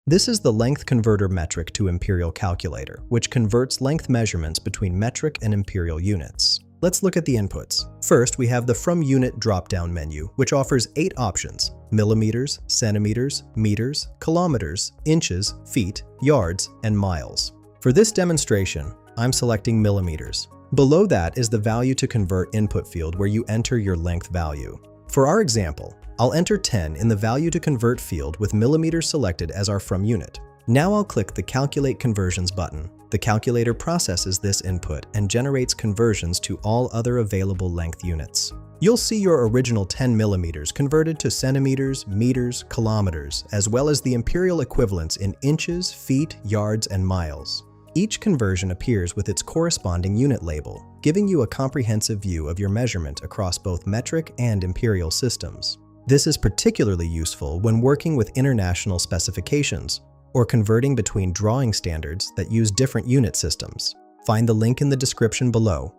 This is the length converter metric to imperial calculator, which converts length measurements between metric and imperial units. Let's look at the inputs. First, we have the From Unit drop-down menu, which offers 8 options: millimeters, centimeters, meters, kilometers, inches, feet, yards, and miles. For this demonstration, I'm selecting millimeters. Below that is the value to convert input field where you enter your length value. For our example, I'll enter 10 in the value to convert field with millimeters selected as our From Unit. Now I'll click the Calculate Conversions button. The calculator processes this input and generates conversions to all other available length units. You'll see your original 10 millimeters converted to centimeters, meters, kilometers, as well as the imperial equivalents in inches, feet, yards, and miles. Each conversion appears with its corresponding unit label, giving you a comprehensive view of your measurement across both metric and imperial systems. This is particularly useful when working with international specifications or converting between drawing standards that use different unit systems. Find the link in the description below